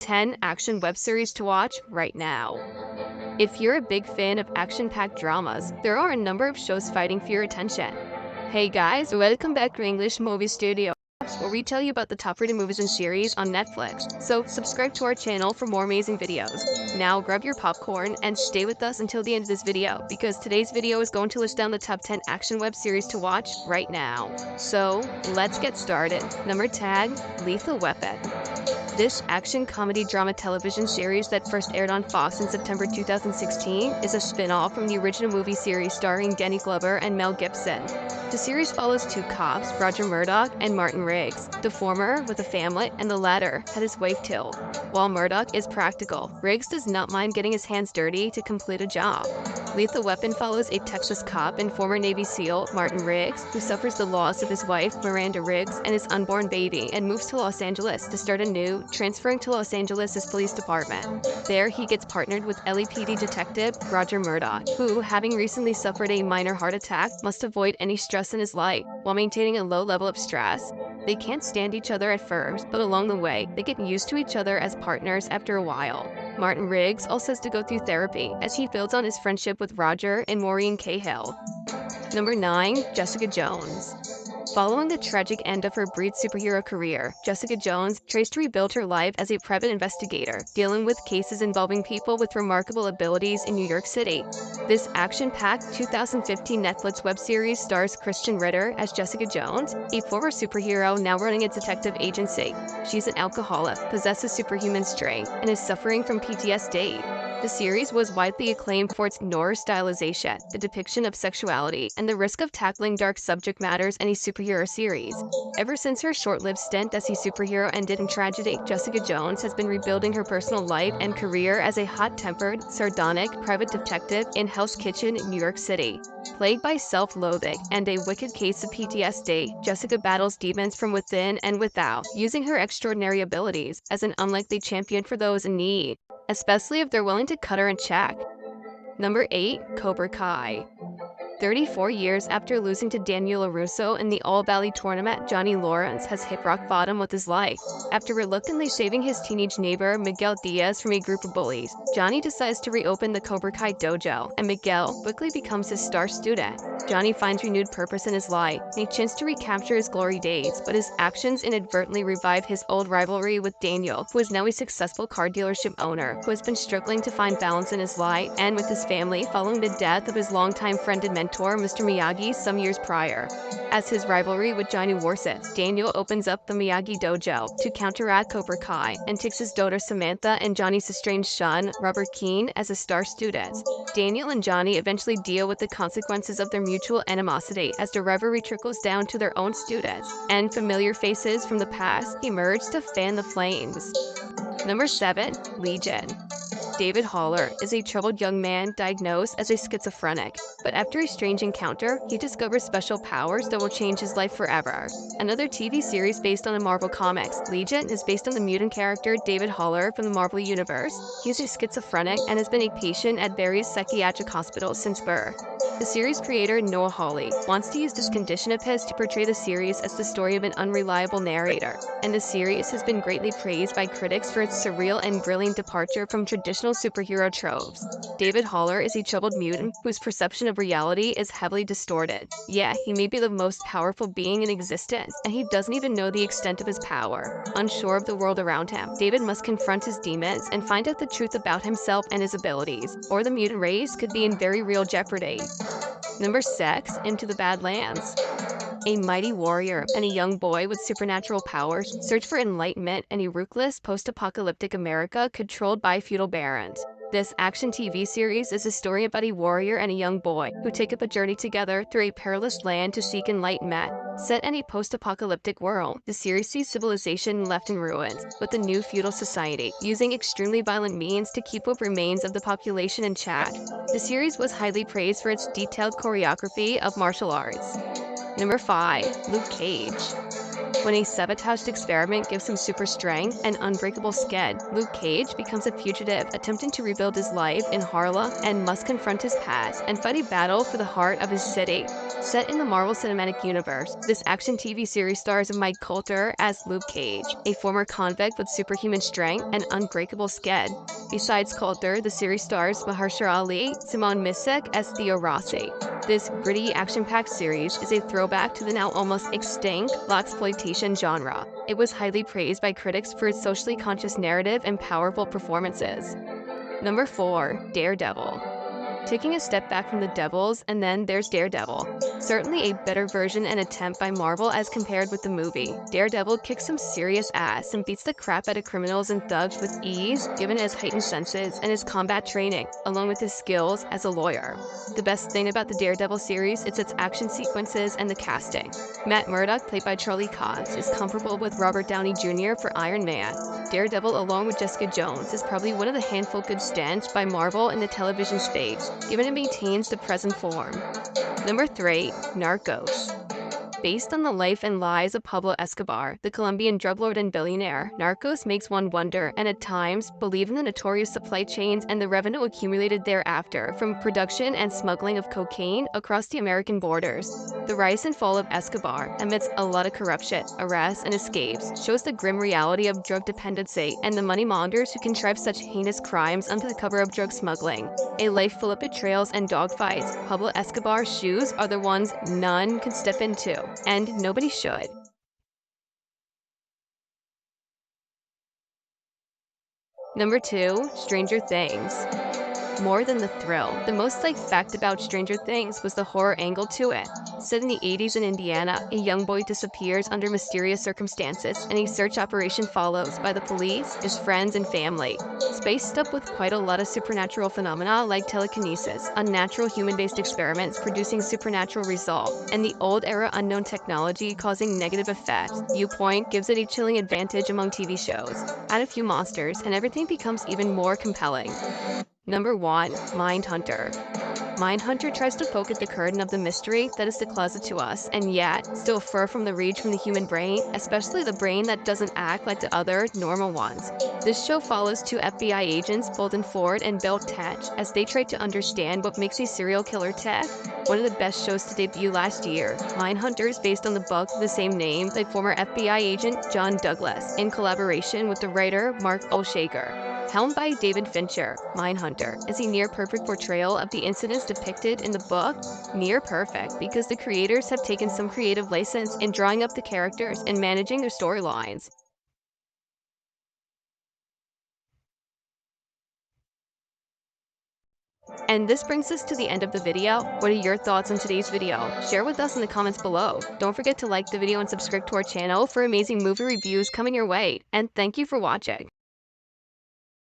Ten action web series to watch right now. If you're a big fan of action-packed dramas, there are a number of shows fighting for your attention. Hey guys, welcome back to English Movie Studio, where we tell you about the top-rated movies and series on Netflix. So subscribe to our channel for more amazing videos. Now grab your popcorn and stay with us until the end of this video, because today's video is going to list down the top 10 action web series to watch right now. So let's get started. Number 10, Lethal Weapon. This action comedy drama television series that first aired on Fox in September 2016 is a spin-off from the original movie series starring Danny Glover and Mel Gibson. The series follows two cops, Roger Murdoch and Martin Riggs, the former with a family and the latter had his wife killed. While Murdoch is practical, Riggs does not mind getting his hands dirty to complete a job. Lethal Weapon follows a Texas cop and former Navy SEAL, Martin Riggs, who suffers the loss of his wife, Miranda Riggs, and his unborn baby, and moves to Los Angeles to start anew, transferring to Los Angeles' police department. There, he gets partnered with LAPD detective Roger Murdoch, who, having recently suffered a minor heart attack, must avoid any stress in his life while maintaining a low level of stress. They can't stand each other at first, but along the way, they get used to each other as partners after a while. Martin Riggs also has to go through therapy as he builds on his friendship with Roger and Maureen Cahill. Number 9, Jessica Jones. Following the tragic end of her brief superhero career, Jessica Jones tries to rebuild her life as a private investigator, dealing with cases involving people with remarkable abilities in New York City. This action-packed 2015 Netflix web series stars Christian Ritter as Jessica Jones, a former superhero now running a detective agency. She's an alcoholic, possesses superhuman strength, and is suffering from PTSD. The series was widely acclaimed for its noir stylization, the depiction of sexuality, and the risk of tackling dark subject matters in a superhero series. Ever since her short-lived stint as a superhero ended in tragedy, Jessica Jones has been rebuilding her personal life and career as a hot-tempered, sardonic private detective in Hell's Kitchen, New York City. Plagued by self-loathing and a wicked case of PTSD, Jessica battles demons from within and without, using her extraordinary abilities as an unlikely champion for those in need, especially if they're willing to cut her in check. Number 8, Cobra Kai. 34 years after losing to Daniel LaRusso in the All Valley tournament, Johnny Lawrence has hit rock bottom with his life. After reluctantly saving his teenage neighbor, Miguel Diaz, from a group of bullies, Johnny decides to reopen the Cobra Kai dojo, and Miguel quickly becomes his star student. Johnny finds renewed purpose in his life, and a chance to recapture his glory days, but his actions inadvertently revive his old rivalry with Daniel, who is now a successful car dealership owner, who has been struggling to find balance in his life and with his family following the death of his longtime friend and mentor, Mr. Miyagi, some years prior. As his rivalry with Johnny worsens, Daniel opens up the Miyagi dojo to counteract Cobra Kai and takes his daughter Samantha and Johnny's estranged son, Robert Keane, as his star students. Daniel and Johnny eventually deal with the consequences of their mutual animosity as the rivalry trickles down to their own students, and familiar faces from the past emerge to fan the flames. Number 7, Legion. David Haller is a troubled young man diagnosed as a schizophrenic, but after a strange encounter, he discovers special powers that will change his life forever. Another TV series based on the Marvel Comics, Legion, is based on the mutant character David Haller from the Marvel Universe. He's a schizophrenic and has been a patient at various psychiatric hospitals since birth. The series creator, Noah Hawley, wants to use this condition of his to portray the series as the story of an unreliable narrator, and the series has been greatly praised by critics for its surreal and brilliant departure from traditional superhero tropes. David Haller is a troubled mutant whose perception of reality is heavily distorted. Yeah, he may be the most powerful being in existence, and he doesn't even know the extent of his power. Unsure of the world around him, David must confront his demons and find out the truth about himself and his abilities, or the mutant race could be in very real jeopardy. Number 6, Into the Badlands. A mighty warrior and a young boy with supernatural powers search for enlightenment in a ruthless post-apocalyptic America controlled by feudal barons. This action TV series is a story about a warrior and a young boy who take up a journey together through a perilous land to seek enlightenment. Set in a post-apocalyptic world, the series sees civilization left in ruins, with a new feudal society using extremely violent means to keep what remains of the population in check. The series was highly praised for its detailed choreography of martial arts. Number 5, Luke Cage. When a sabotaged experiment gives him super strength and unbreakable skin, Luke Cage becomes a fugitive attempting to rebuild his life in Harlem and must confront his past and fight a battle for the heart of his city. Set in the Marvel Cinematic Universe, this action TV series stars Mike Coulter as Luke Cage, a former convict with superhuman strength and unbreakable skin. Besides Coulter, the series stars Mahershala Ali, Simone Missick as Theo Rossi. This gritty, action-packed series is a throwback to the now almost extinct blaxploitation genre. It was highly praised by critics for its socially conscious narrative and powerful performances. Number 4. Daredevil. Taking a step back from the Devils, and then there's Daredevil. Certainly a better version and attempt by Marvel as compared with the movie. Daredevil kicks some serious ass and beats the crap out of criminals and thugs with ease, given his heightened senses and his combat training, along with his skills as a lawyer. The best thing about the Daredevil series is its action sequences and the casting. Matt Murdock, played by Charlie Cox, is comparable with Robert Downey Jr. for Iron Man. Daredevil, along with Jessica Jones, is probably one of the handful good stunts by Marvel in the television space, given it maintains the present form. Number 3. Narcos. Based on the life and lives of Pablo Escobar, the Colombian drug lord and billionaire, Narcos makes one wonder and at times believe in the notorious supply chains and the revenue accumulated thereafter from production and smuggling of cocaine across the American borders. The rise and fall of Escobar, amidst a lot of corruption, arrests, and escapes, shows the grim reality of drug dependency and the money launderers who contrive such heinous crimes under the cover of drug smuggling. A life full of betrayals and dogfights, Pablo Escobar's shoes are the ones none can step into. And nobody should. Number 2. Stranger Things. More than the thrill, the most liked fact about Stranger Things was the horror angle to it. Set in the 80s in Indiana, a young boy disappears under mysterious circumstances, and a search operation follows by the police, his friends, and family. Spaced up with quite a lot of supernatural phenomena like telekinesis, unnatural human-based experiments producing supernatural results, and the old-era unknown technology causing negative effects. Viewpoint gives it a chilling advantage among TV shows. Add a few monsters, and everything becomes even more compelling. Number 1. Mindhunter. Mindhunter tries to poke at the curtain of the mystery that is the closet to us, and yet, still far from the reach from the human brain, especially the brain that doesn't act like the other, normal ones. This show follows 2 FBI agents, Bolden Ford and Bill Tetch, as they try to understand what makes a serial killer tick. One of the best shows to debut last year. Mindhunter is based on the book of the same name by former FBI agent John Douglas, in collaboration with the writer Mark Olshaker. Helmed by David Fincher, Mindhunter is a near-perfect portrayal of the incidents depicted in the book. Near perfect because the creators have taken some creative license in drawing up the characters and managing their storylines. And this brings us to the end of the video. What are your thoughts on today's video? Share with us in the comments below. Don't forget to like the video and subscribe to our channel for amazing movie reviews coming your way. And thank you for watching.